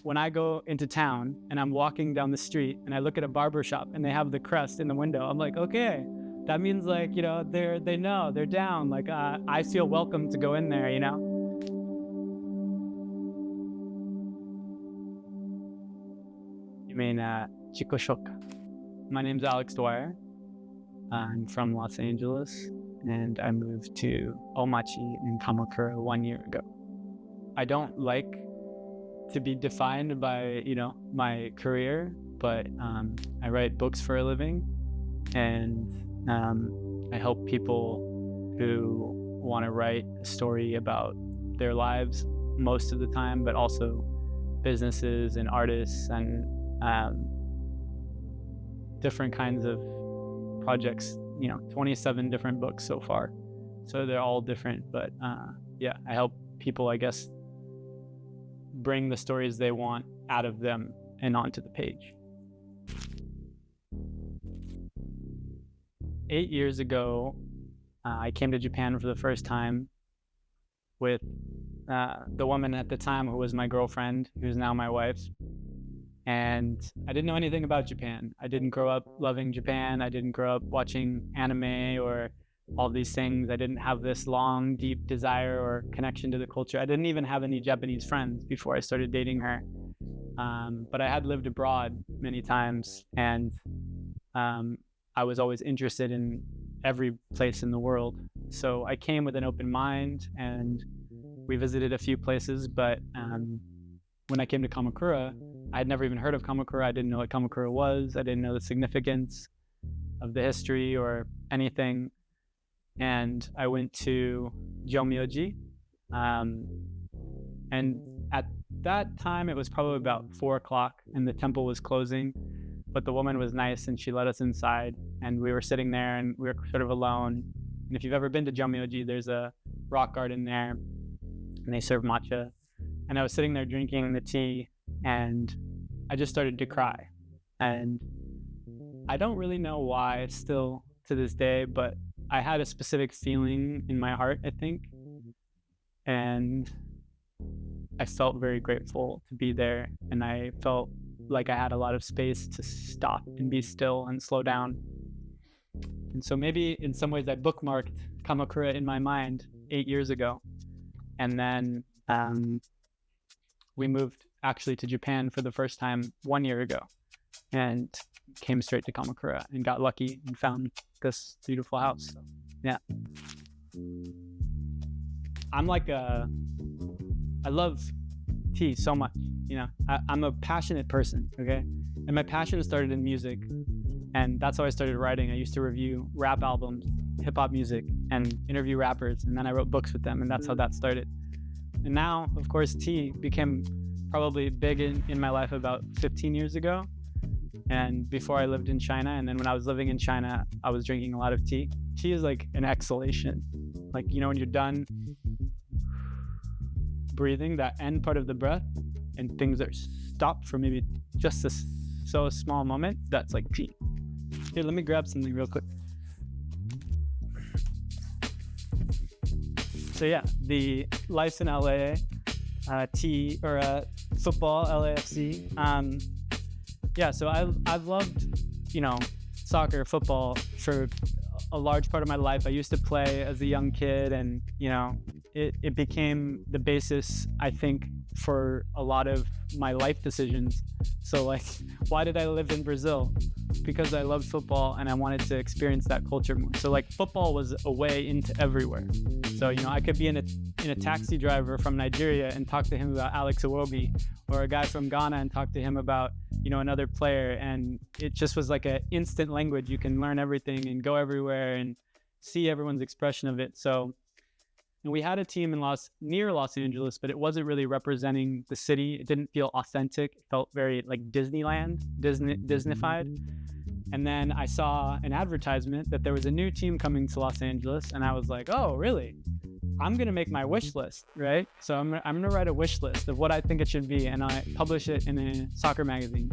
when I go into town and I'm walking down the street and I look at a barber shop and they have the crest in the window, I'm like, okay, that means like, they know, they're down. Like, I feel welcome to go in there, You mean, Chikoshoka. My name's Dwyer. I'm from Los Angeles and I moved to Omachi in Kamakura 1 year ago. I don't like to be defined by, my career, but I write books for a living, and I help people who want to write a story about their lives most of the time, but also businesses and artists and different kinds of projects, 27 different books so far. So they're all different, but I help people, I guess, bring the stories they want out of them and onto the page. 8 years ago, I came to Japan for the first time with the woman at the time who was my girlfriend, who's now my wife. And I didn't know anything about Japan. I didn't grow up loving Japan. I didn't grow up watching anime or all these things. I didn't have this long, deep desire or connection to the culture. I didn't even have any Japanese friends before I started dating her. But I had lived abroad many times, and I was always interested in every place in the world. So I came with an open mind, and we visited a few places, but when I came to Kamakura, I had never even heard of Kamakura. I didn't know what Kamakura was. I didn't know the significance of the history or anything. And I went to Jomyoji. And at that time, it was probably about 4 o'clock and the temple was closing, but the woman was nice and she let us inside, and we were sitting there and we were sort of alone. And if you've ever been to Jomyoji, there's a rock garden there and they serve matcha. And I was sitting there drinking the tea and I just started to cry. And I don't really know why still to this day, but I had a specific feeling in my heart, I think. And I felt very grateful to be there. And I felt like I had a lot of space to stop and be still and slow down. And so maybe in some ways I bookmarked Kamakura in my mind 8 years ago. And then we moved actually to Japan for the first time 1 year ago and came straight to Kamakura and got lucky and found this beautiful house. So, yeah. I'm like I love tea so much, I'm a passionate person, okay? And my passion started in music, and that's how I started writing. I used to review rap albums, hip hop music, and interview rappers, and then I wrote books with them, and that's how that started. And now, of course, tea became probably big in my life about 15 years ago. And before I lived in China, and then when I was living in China, I was drinking a lot of tea. Tea is like an exhalation. Like, when you're done breathing, that end part of the breath, and things are stopped for maybe just a small moment, that's like tea. Here, let me grab something real quick. So yeah, the life's in LA, football, LAFC. So I've loved, soccer, football for a large part of my life. I used to play as a young kid, and it became the basis, I think, for a lot of my life decisions. So like, why did I live in Brazil? Because I loved football and I wanted to experience that culture more. So like, football was a way into everywhere. So I could be in a taxi driver from Nigeria and talk to him about Alex Iwobi, or a guy from Ghana and talk to him about another player, and it just was like an instant language. You can learn everything and go everywhere and see everyone's expression of it. So, and we had a team near Los Angeles, but it wasn't really representing the city. It didn't feel authentic. It felt very like Disneyland, Disneyfied. And then I saw an advertisement that there was a new team coming to Los Angeles, and I was like, oh, really? I'm gonna make my wish list, right? So I'm gonna write a wish list of what I think it should be, and I publish it in a soccer magazine.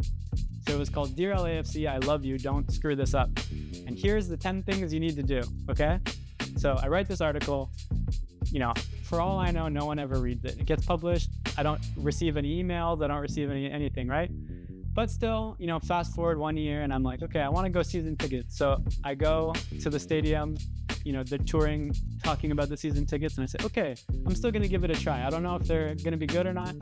So it was called Dear LAFC, I love you, don't screw this up. And here's the 10 things you need to do, okay? So I write this article, for all I know, no one ever reads it. It gets published, I don't receive any emails. I don't receive anything, right? But still, fast forward 1 year and I'm like, okay, I want to go season tickets. So I go to the stadium, they're touring, talking about the season tickets. And I say, okay, I'm still going to give it a try. I don't know if they're going to be good or not.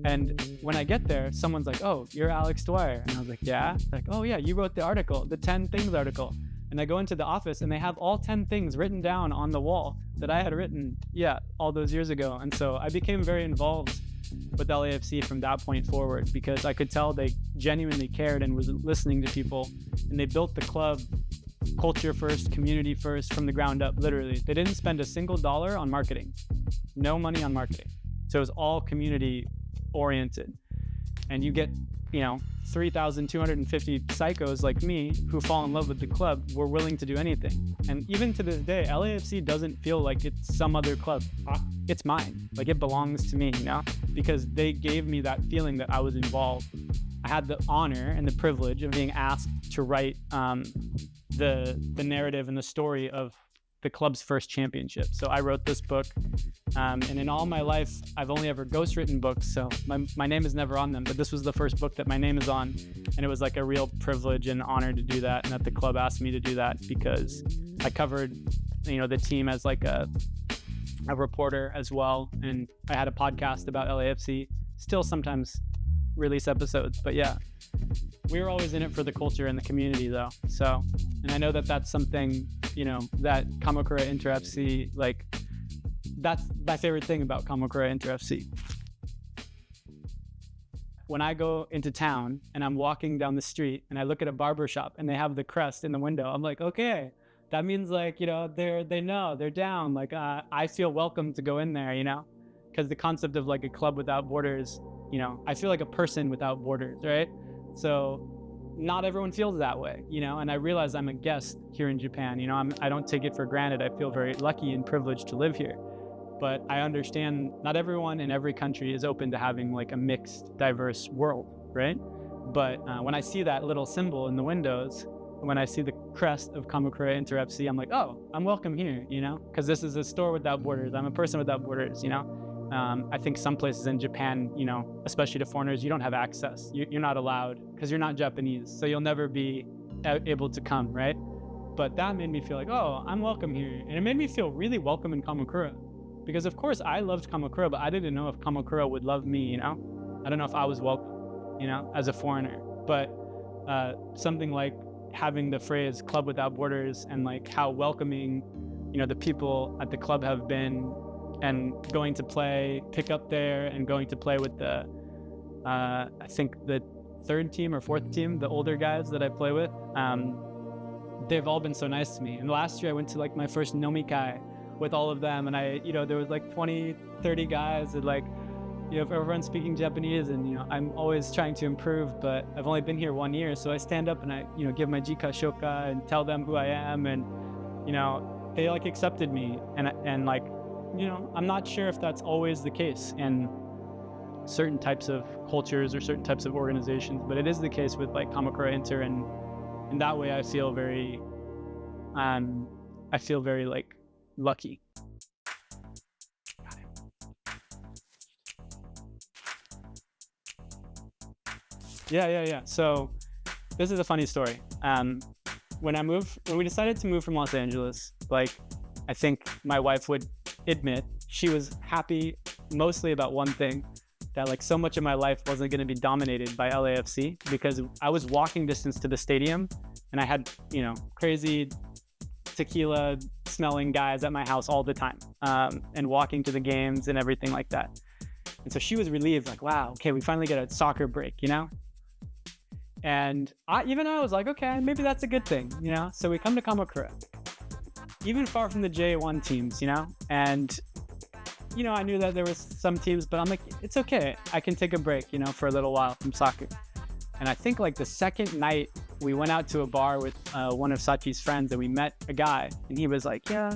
And when I get there, someone's like, oh, you're Alex Dwyer. And I was like, yeah. Like, oh yeah, you wrote the article, the 10 things article. And I go into the office and they have all 10 things written down on the wall that I had written, all those years ago. And so I became very involved with LAFC from that point forward, because I could tell they genuinely cared and was listening to people, and they built the club culture first, community first, from the ground up. Literally, they didn't spend a single dollar on marketing, no money on marketing. So it was all community oriented. And you get 3,250 psychos like me who fall in love with the club, were willing to do anything. And even to this day, LAFC doesn't feel like it's some other club. It's mine. Like, it belongs to me, because they gave me that feeling that I was involved. I had the honor and the privilege of being asked to write the narrative and the story of the club's first championship. So I wrote this book, and in all my life, I've only ever ghostwritten books, so my name is never on them, but this was the first book that my name is on, and it was like a real privilege and honor to do that, and that the club asked me to do that, because I covered, the team as like a reporter as well, and I had a podcast about LAFC, still sometimes release episodes, but yeah. We were always in it for the culture and the community, though. So, and I know that that's something, that Kamakura Inter FC, like, that's my favorite thing about Kamakura Inter FC. When I go into town and I'm walking down the street and I look at a barber shop and they have the crest in the window, I'm like, okay, that means like, they know, they're down. Like, I feel welcome to go in there, because the concept of like a club without borders, I feel like a person without borders, right? So not everyone feels that way, and I realize I'm a guest here in Japan. I don't take it for granted. I feel very lucky and privileged to live here. But I understand not everyone in every country is open to having like a mixed, diverse world, right? But when I see that little symbol in the windows, when I see the crest of Kamakura Inter FC, I'm like, oh, I'm welcome here, because this is a store without borders. I'm a person without borders, I think some places in Japan, especially to foreigners, you don't have access. You're not allowed because you're not Japanese. So you'll never be able to come, right? But that made me feel like, oh, I'm welcome here. And it made me feel really welcome in Kamakura. Because of course I loved Kamakura, but I didn't know if Kamakura would love me, I don't know if I was welcome, as a foreigner. But something like having the phrase club without borders and like how welcoming, the people at the club have been, and going to play, pick up there and going to play with the, I think the third team or fourth team, the older guys that I play with, they've all been so nice to me. And last year I went to like my first nomikai with all of them, and there was like 20, 30 guys that like, everyone's speaking Japanese, and I'm always trying to improve, but I've only been here 1 year, so I stand up and I, give my jika shoka and tell them who I am, and they like accepted me, and like, I'm not sure if that's always the case in certain types of cultures or certain types of organizations, but it is the case with like Kamakura Inter, and in that way I feel very like lucky. Yeah. So this is a funny story. When we decided to move from Los Angeles, like, I think my wife would admit she was happy mostly about one thing, that like so much of my life wasn't going to be dominated by LAFC, because I was walking distance to the stadium and I had, crazy tequila smelling guys at my house all the time, and walking to the games and everything like that. And so she was relieved, like, wow, okay, we finally get a soccer break, And I was like, okay, maybe that's a good thing, So we come to Kamakura, even far from the J1 teams, and, I knew that there was some teams, but I'm like, it's okay. I can take a break, for a little while from soccer. And I think like the second night we went out to a bar with one of Sachi's friends, and we met a guy, and he was like, yeah,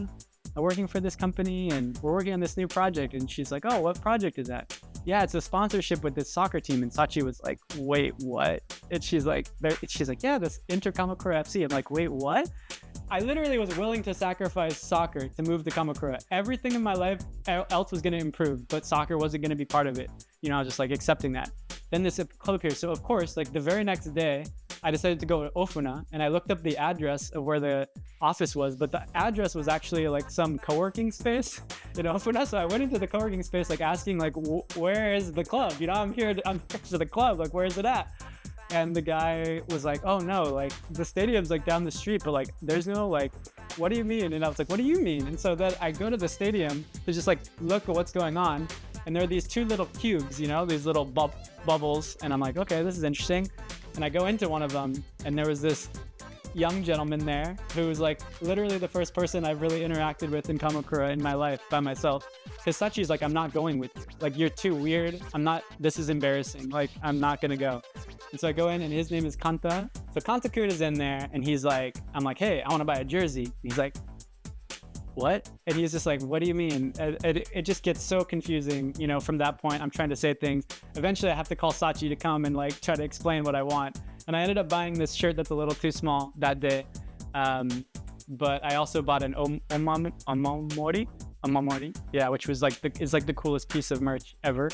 I'm working for this company and we're working on this new project. And she's like, oh, what project is that? Yeah, it's a sponsorship with this soccer team. And Sachi was like, wait, what? And she's like, yeah, this Inter Kamakura FC. I'm like, wait, what? I literally was willing to sacrifice soccer to move to Kamakura. Everything in my life else was going to improve, but soccer wasn't going to be part of it. I was just like accepting that. Then this club appears. So of course, like the very next day, I decided to go to Ofuna, and I looked up the address of where the office was, but the address was actually like some co-working space in Ofuna. So I went into the co-working space, like asking like, where is the club? I'm here to the club, like, where is it at? And the guy was like, oh no, like the stadium's like down the street, but like there's no like, what do you mean? And I was like, what do you mean? And so then I go to the stadium to just like look at what's going on. And there are these two little cubes, these little bubbles. And I'm like, okay, this is interesting. And I go into one of them, and there was this young gentleman there who was like literally the first person I've really interacted with in Kamakura in my life by myself. Because Sachi's like, I'm not going with you. Like, you're too weird. This is embarrassing. Like, I'm not going to go. And so I go in, and his name is Kanta. So Kanta-kun is in there, and he's like, I'm like, hey, I want to buy a jersey. And he's like, what? And he's just like, what do you mean? It just gets so confusing, from that point. I'm trying to say things. Eventually I have to call Sachi to come and like try to explain what I want. And I ended up buying this shirt that's a little too small that day. But I also bought an omamori, yeah, which was like the coolest piece of merch ever.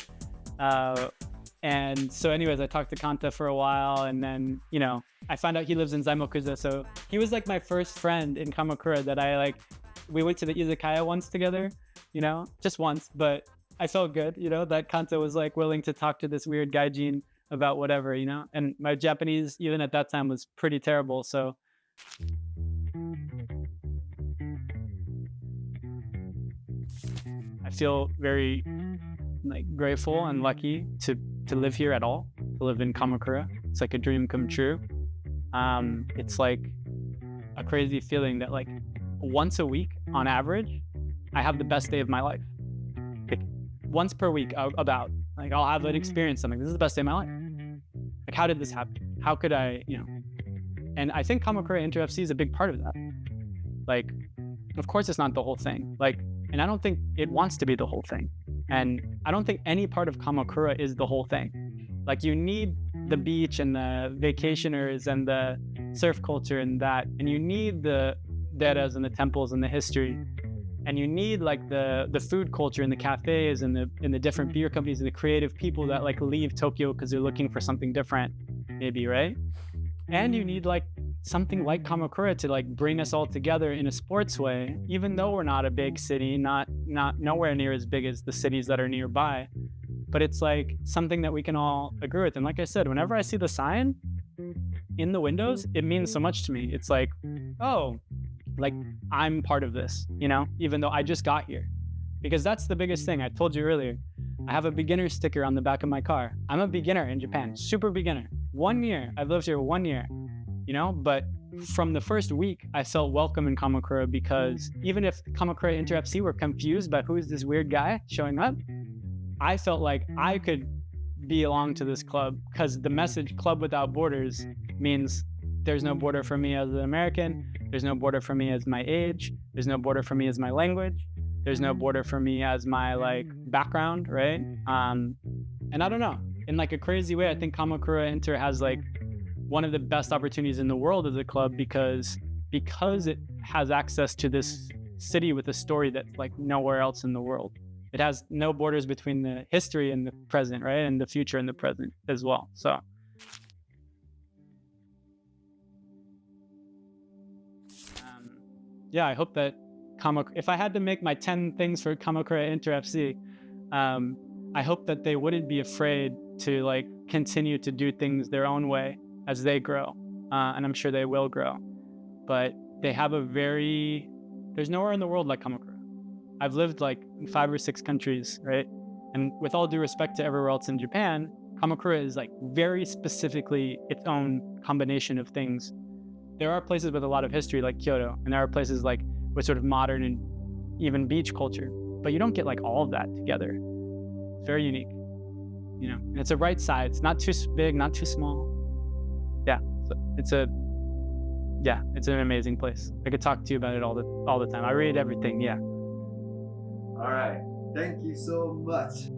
And so anyways, I talked to Kanta for a while, and then, I found out he lives in Zaimokuza. So he was like my first friend in Kamakura that we went to the izakaya once together, just once, but I felt good, that Kanta was like willing to talk to this weird gaijin about whatever, and my Japanese, even at that time, was pretty terrible. So I feel very like grateful and lucky to live here at all, to live in Kamakura. It's like a dream come true. It's like a crazy feeling that like once a week on average, I have the best day of my life. Like once per week I'll have an experience something. This is the best day of my life. Like, how did this happen? How could I, and I think Kamakura Inter FC is a big part of that. Like, of course it's not the whole thing. Like, and I don't think it wants to be the whole thing. And I don't think any part of Kamakura is the whole thing. Like, you need the beach and the vacationers and the surf culture and that, and you need the deras and the temples and the history, and you need like the food culture and the cafes and the different beer companies and the creative people that like leave Tokyo because they're looking for something different, maybe, right? And you need like something like Kamakura to like bring us all together in a sports way, even though we're not a big city, not nowhere near as big as the cities that are nearby, but it's like something that we can all agree with. And like I said, whenever I see the sign in the windows, it means so much to me. It's like, oh, like I'm part of this, even though I just got here. Because that's the biggest thing. I told you earlier, I have a beginner sticker on the back of my car. I'm a beginner in Japan, super beginner. 1 year, I've lived here 1 year, but from the first week, I felt welcome in Kamakura, because even if Kamakura Inter FC were confused by who is this weird guy showing up, I felt like I could belong to this club, because the message Club Without Borders means there's no border for me as an American. There's no border for me as my age. There's no border for me as my language. There's no border for me as my like background, right? And I don't know, in like a crazy way, I think Kamakura Inter has like one of the best opportunities in the world as a club, because it has access to this city with a story that's like nowhere else in the world. It has no borders between the history and the present, right? And the future and the present as well. So yeah, I hope that if I had to make my 10 things for Kamakura Inter FC, I hope that they wouldn't be afraid to like continue to do things their own way as they grow. And I'm sure they will grow. But they have there's nowhere in the world like Kamakura. I've lived like in 5 or 6 countries, right? And with all due respect to everywhere else in Japan, Kamakura is like very specifically its own combination of things. There are places with a lot of history like Kyoto, and there are places like with sort of modern and even beach culture, but you don't get like all of that together. It's very unique, and it's a right size. It's not too big, not too small. Yeah, so it's an amazing place. I could talk to you about it all the time. I read everything. Yeah. All right. Thank you so much.